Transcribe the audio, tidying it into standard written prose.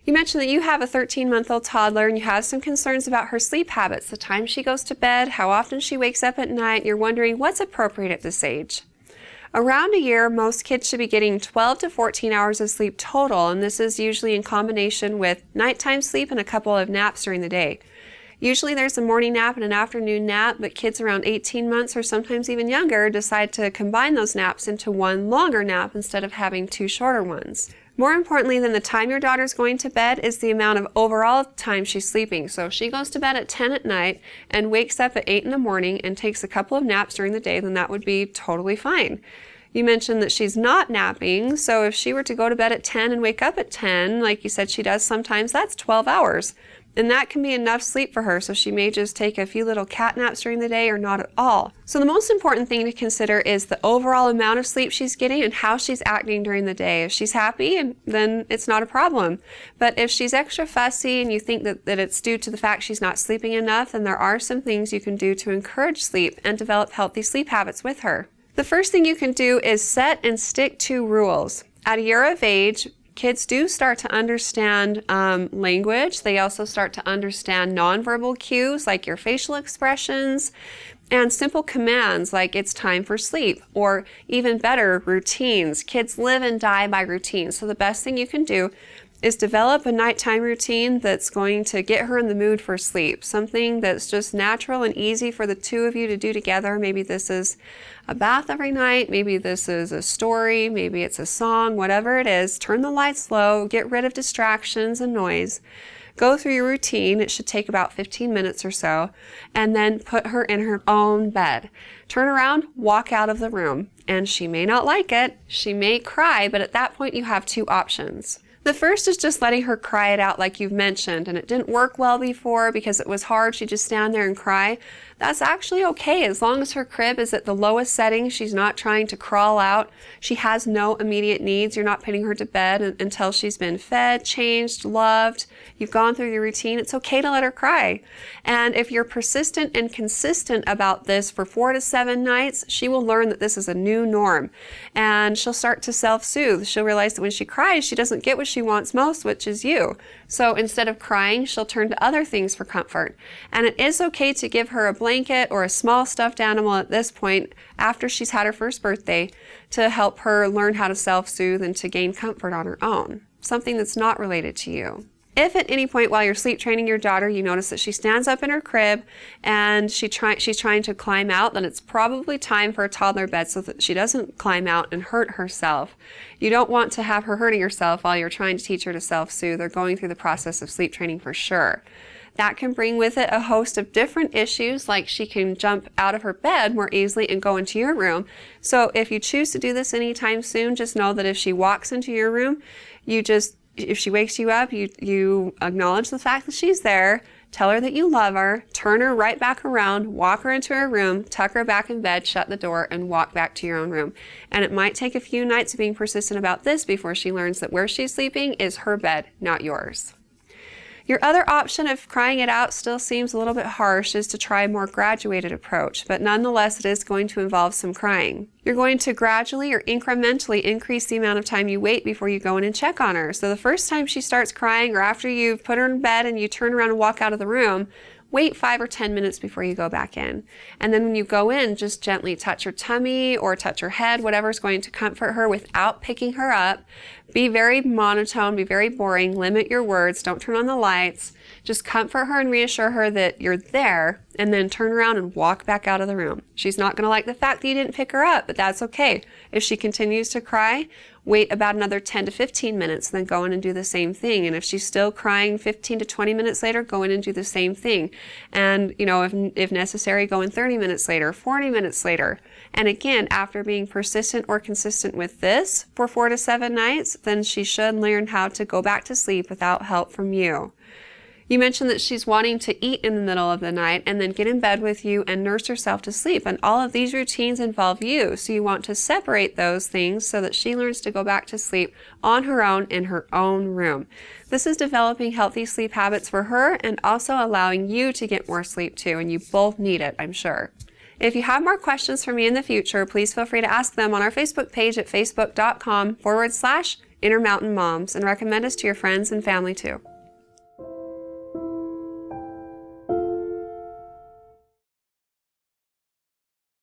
You mentioned that you have a 13-month-old toddler and you have some concerns about her sleep habits, the time she goes to bed, how often she wakes up at night. You're wondering what's appropriate at this age. Around a year, most kids should be getting 12 to 14 hours of sleep total, and this is usually in combination with nighttime sleep and a couple of naps during the day. Usually there's a morning nap and an afternoon nap, but kids around 18 months or sometimes even younger decide to combine those naps into one longer nap instead of having two shorter ones. More importantly than the time your daughter's going to bed is the amount of overall time she's sleeping. So if she goes to bed at 10 at night and wakes up at 8 in the morning and takes a couple of naps during the day, then that would be totally fine. You mentioned that she's not napping, so if she were to go to bed at 10 and wake up at 10, like you said she does sometimes, that's 12 hours. And that can be enough sleep for her, so she may just take a few little cat naps during the day or not at all. So the most important thing to consider is the overall amount of sleep she's getting and how she's acting during the day. If she's happy, then it's not a problem. But if she's extra fussy and you think that it's due to the fact she's not sleeping enough, then there are some things you can do to encourage sleep and develop healthy sleep habits with her. The first thing you can do is set and stick to rules. At a year of age, kids do start to understand language. They also start to understand nonverbal cues like your facial expressions and simple commands like it's time for sleep, or even better, routines. Kids live and die by routines. So the best thing you can do is develop a nighttime routine that's going to get her in the mood for sleep. Something that's just natural and easy for the two of you to do together. Maybe this is a bath every night, maybe this is a story, maybe it's a song, whatever it is. Turn the lights low, get rid of distractions and noise. Go through your routine. It should take about 15 minutes or so, and then put her in her own bed. Turn around, walk out of the room, and she may not like it. She may cry, but at that point you have two options. The first is just letting her cry it out like you've mentioned, and it didn't work well before because it was hard. She'd just stand there and cry. That's actually okay as long as her crib is at the lowest setting. She's not trying to crawl out. She has no immediate needs. You're not putting her to bed until she's been fed, changed, loved. You've gone through your routine. It's okay to let her cry. And if you're persistent and consistent about this for 4 to 7 nights, she will learn that this is a new norm. And she'll start to self-soothe. She'll realize that when she cries, she doesn't get what she wants most, which is you. So instead of crying, she'll turn to other things for comfort. And it is okay to give her a blanket or a small stuffed animal at this point after she's had her first birthday to help her learn how to self-soothe and to gain comfort on her own. Something that's not related to you. If at any point while you're sleep training your daughter, you notice that she stands up in her crib and she's trying to climb out, then it's probably time for a toddler bed so that she doesn't climb out and hurt herself. You don't want to have her hurting herself while you're trying to teach her to self-soothe or going through the process of sleep training for sure. That can bring with it a host of different issues, like she can jump out of her bed more easily and go into your room. So if you choose to do this anytime soon, just know that if she walks into your room, if she wakes you up, you acknowledge the fact that she's there, tell her that you love her, turn her right back around, walk her into her room, tuck her back in bed, shut the door, and walk back to your own room. And it might take a few nights of being persistent about this before she learns that where she's sleeping is her bed, not yours. Your other option of crying it out still seems a little bit harsh is to try a more graduated approach, but nonetheless it is going to involve some crying. You're going to gradually or incrementally increase the amount of time you wait before you go in and check on her. So the first time she starts crying or after you've put her in bed and you turn around and walk out of the room, wait 5 or 10 minutes before you go back in. And then when you go in, just gently touch her tummy or touch her head, whatever's going to comfort her without picking her up. Be very monotone, be very boring, limit your words, don't turn on the lights. Just comfort her and reassure her that you're there, and then turn around and walk back out of the room. She's not going to like the fact that you didn't pick her up, but that's okay. If she continues to cry, wait about another 10 to 15 minutes, then go in and do the same thing. And if she's still crying 15 to 20 minutes later, go in and do the same thing. And, if necessary, go in 30 minutes later, 40 minutes later. And again, after being persistent or consistent with this for 4 to 7 nights, then she should learn how to go back to sleep without help from you. You mentioned that she's wanting to eat in the middle of the night and then get in bed with you and nurse herself to sleep. And all of these routines involve you. So you want to separate those things so that she learns to go back to sleep on her own in her own room. This is developing healthy sleep habits for her and also allowing you to get more sleep too. And you both need it, I'm sure. If you have more questions for me in the future, please feel free to ask them on our Facebook page at facebook.com/ Intermountain Moms and recommend us to your friends and family too.